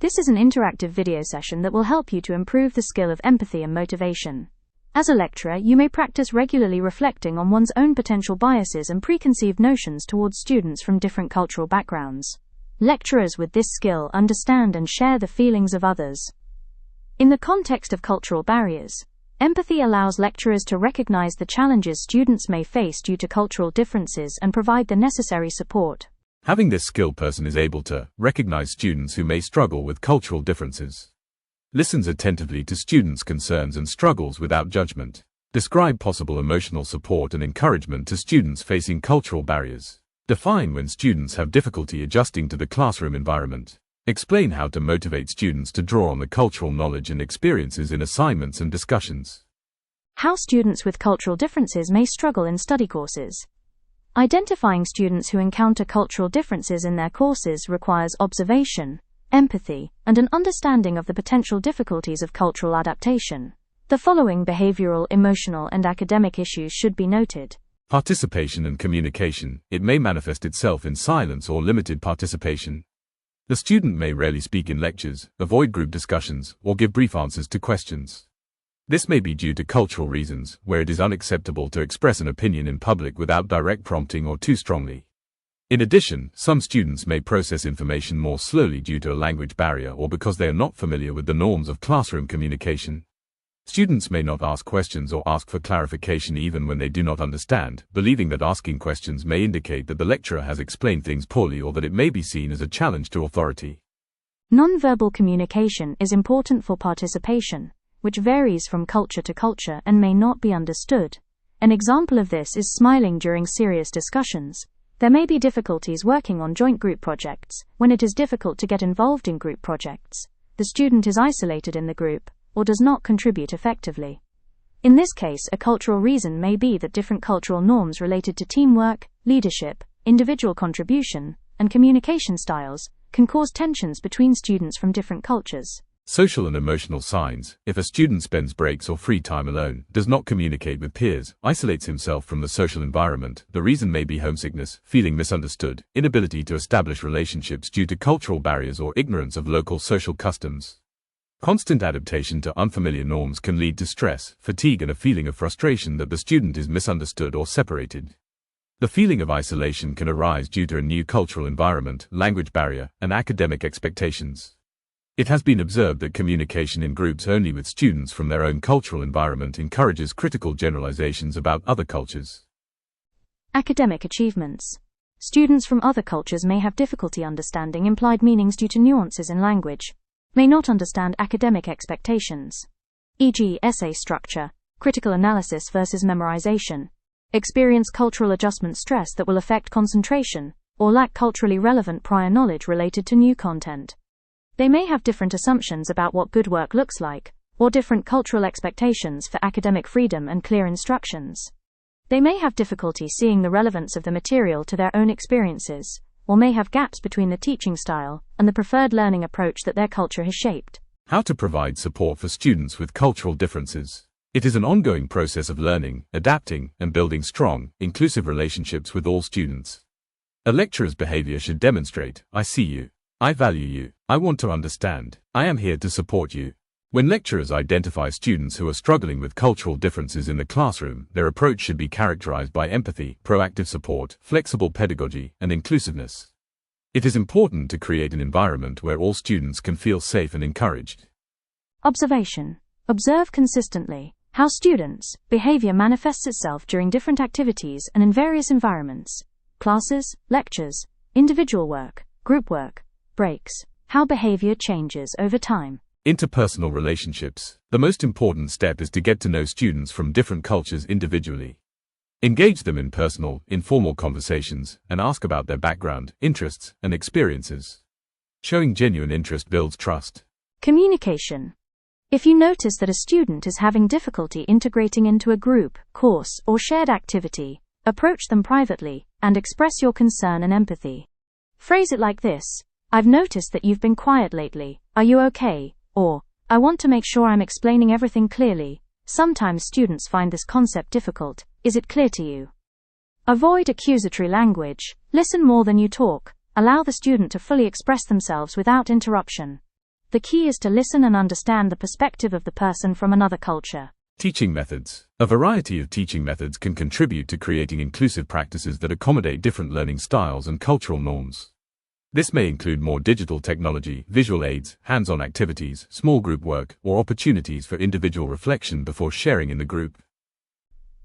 This is an interactive video session that will help you to improve the skill of empathy and motivation. As a lecturer, you may practice regularly reflecting on one's own potential biases and preconceived notions towards students from different cultural backgrounds. Lecturers with this skill understand and share the feelings of others. In the context of cultural barriers, empathy allows lecturers to recognize the challenges students may face due to cultural differences and provide the necessary support. Having this skill, person is able to recognize students who may struggle with cultural differences. Listens attentively to students' concerns and struggles without judgment. Describe possible emotional support and encouragement to students facing cultural barriers. Define when students have difficulty adjusting to the classroom environment. Explain how to motivate students to draw on the cultural knowledge and experiences in assignments and discussions. How students with cultural differences may struggle in study courses. Identifying students who encounter cultural differences in their courses requires observation, empathy, and an understanding of the potential difficulties of cultural adaptation. The following behavioral, emotional, and academic issues should be noted. Participation and communication. It may manifest itself in silence or limited participation. The student may rarely speak in lectures, avoid group discussions, or give brief answers to questions. This may be due to cultural reasons, where it is unacceptable to express an opinion in public without direct prompting or too strongly. In addition, some students may process information more slowly due to a language barrier or because they are not familiar with the norms of classroom communication. Students may not ask questions or ask for clarification even when they do not understand, believing that asking questions may indicate that the lecturer has explained things poorly or that it may be seen as a challenge to authority. Nonverbal communication is important for participation, which varies from culture to culture and may not be understood. An example of this is smiling during serious discussions. There may be difficulties working on joint group projects. When it is difficult to get involved in group projects, the student is isolated in the group or does not contribute effectively. In this case, a cultural reason may be that different cultural norms related to teamwork, leadership, individual contribution, and communication styles can cause tensions between students from different cultures. Social and emotional signs. If a student spends breaks or free time alone, does not communicate with peers, isolates himself from the social environment, the reason may be homesickness, feeling misunderstood, inability to establish relationships due to cultural barriers or ignorance of local social customs. Constant adaptation to unfamiliar norms can lead to stress, fatigue, and a feeling of frustration that the student is misunderstood or separated. The feeling of isolation can arise due to a new cultural environment, language barrier, and academic expectations. It has been observed that communication in groups only with students from their own cultural environment encourages critical generalizations about other cultures. Academic achievements. Students from other cultures may have difficulty understanding implied meanings due to nuances in language, may not understand academic expectations, e.g., essay structure, critical analysis versus memorization, experience cultural adjustment stress that will affect concentration, or lack culturally relevant prior knowledge related to new content. They may have different assumptions about what good work looks like, or different cultural expectations for academic freedom and clear instructions. They may have difficulty seeing the relevance of the material to their own experiences, or may have gaps between the teaching style and the preferred learning approach that their culture has shaped. How to provide support for students with cultural differences. It is an ongoing process of learning, adapting, and building strong, inclusive relationships with all students. A lecturer's behavior should demonstrate, "I see you. I value you. I want to understand. I am here to support you." When lecturers identify students who are struggling with cultural differences in the classroom, their approach should be characterized by empathy, proactive support, flexible pedagogy, and inclusiveness. It is important to create an environment where all students can feel safe and encouraged. Observation. Observe consistently how students' behavior manifests itself during different activities and in various environments: classes, lectures, individual work, group work, breaks. How behavior changes over time. Interpersonal relationships. The most important step is to get to know students from different cultures individually. Engage them in personal, informal conversations and ask about their background, interests, and experiences. Showing genuine interest builds trust. Communication. If you notice that a student is having difficulty integrating into a group, course, or shared activity, approach them privately and express your concern and empathy. Phrase it like this: "I've noticed that you've been quiet lately. Are you okay?" Or, "I want to make sure I'm explaining everything clearly." Sometimes students find this concept difficult. Is it clear to you? Avoid accusatory language. Listen more than you talk. Allow the student to fully express themselves without interruption. The key is to listen and understand the perspective of the person from another culture. Teaching methods. A variety of teaching methods can contribute to creating inclusive practices that accommodate different learning styles and cultural norms. This may include more digital technology, visual aids, hands-on activities, small group work, or opportunities for individual reflection before sharing in the group.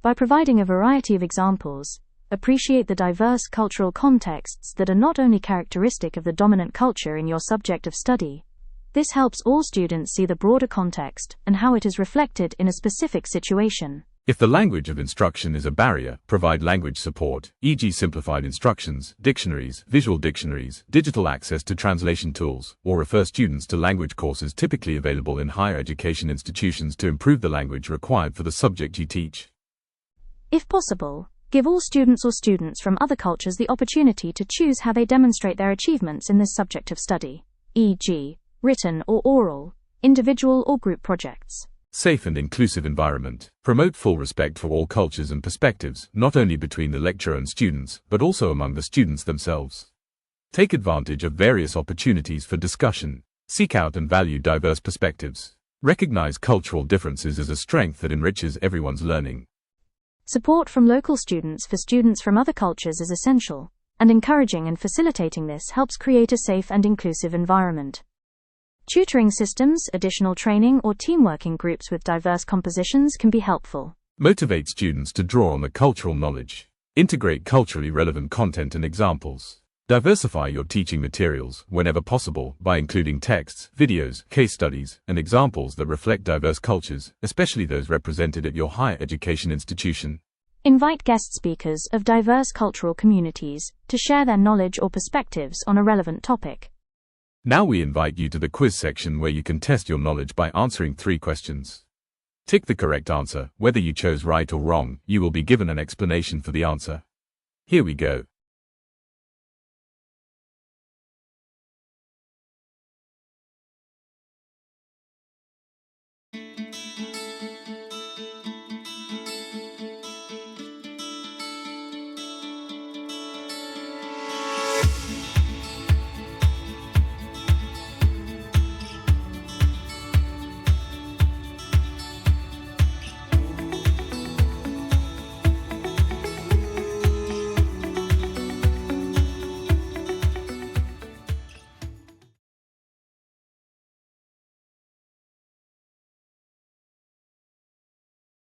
By providing a variety of examples, appreciate the diverse cultural contexts that are not only characteristic of the dominant culture in your subject of study. This helps all students see the broader context and how it is reflected in a specific situation. If the language of instruction is a barrier, provide language support, e.g. simplified instructions, dictionaries, visual dictionaries, digital access to translation tools, or refer students to language courses typically available in higher education institutions to improve the language required for the subject you teach. If possible, give all students or students from other cultures the opportunity to choose how they demonstrate their achievements in this subject of study, e.g., written or oral, individual or group projects. Safe and inclusive environment. Promote full respect for all cultures and perspectives, not only between the lecturer and students, but also among the students themselves. Take advantage of various opportunities for discussion. Seek out and value diverse perspectives. Recognize cultural differences as a strength that enriches everyone's learning. Support from local students for students from other cultures is essential, and encouraging and facilitating this helps create a safe and inclusive environment. Tutoring systems, additional training, or teamwork in groups with diverse compositions can be helpful. Motivate students to draw on the cultural knowledge. Integrate culturally relevant content and examples. Diversify your teaching materials, whenever possible, by including texts, videos, case studies, and examples that reflect diverse cultures, especially those represented at your higher education institution. Invite guest speakers of diverse cultural communities to share their knowledge or perspectives on a relevant topic. Now we invite you to the quiz section where you can test your knowledge by answering 3 questions. Tick the correct answer. Whether you chose right or wrong, you will be given an explanation for the answer. Here we go.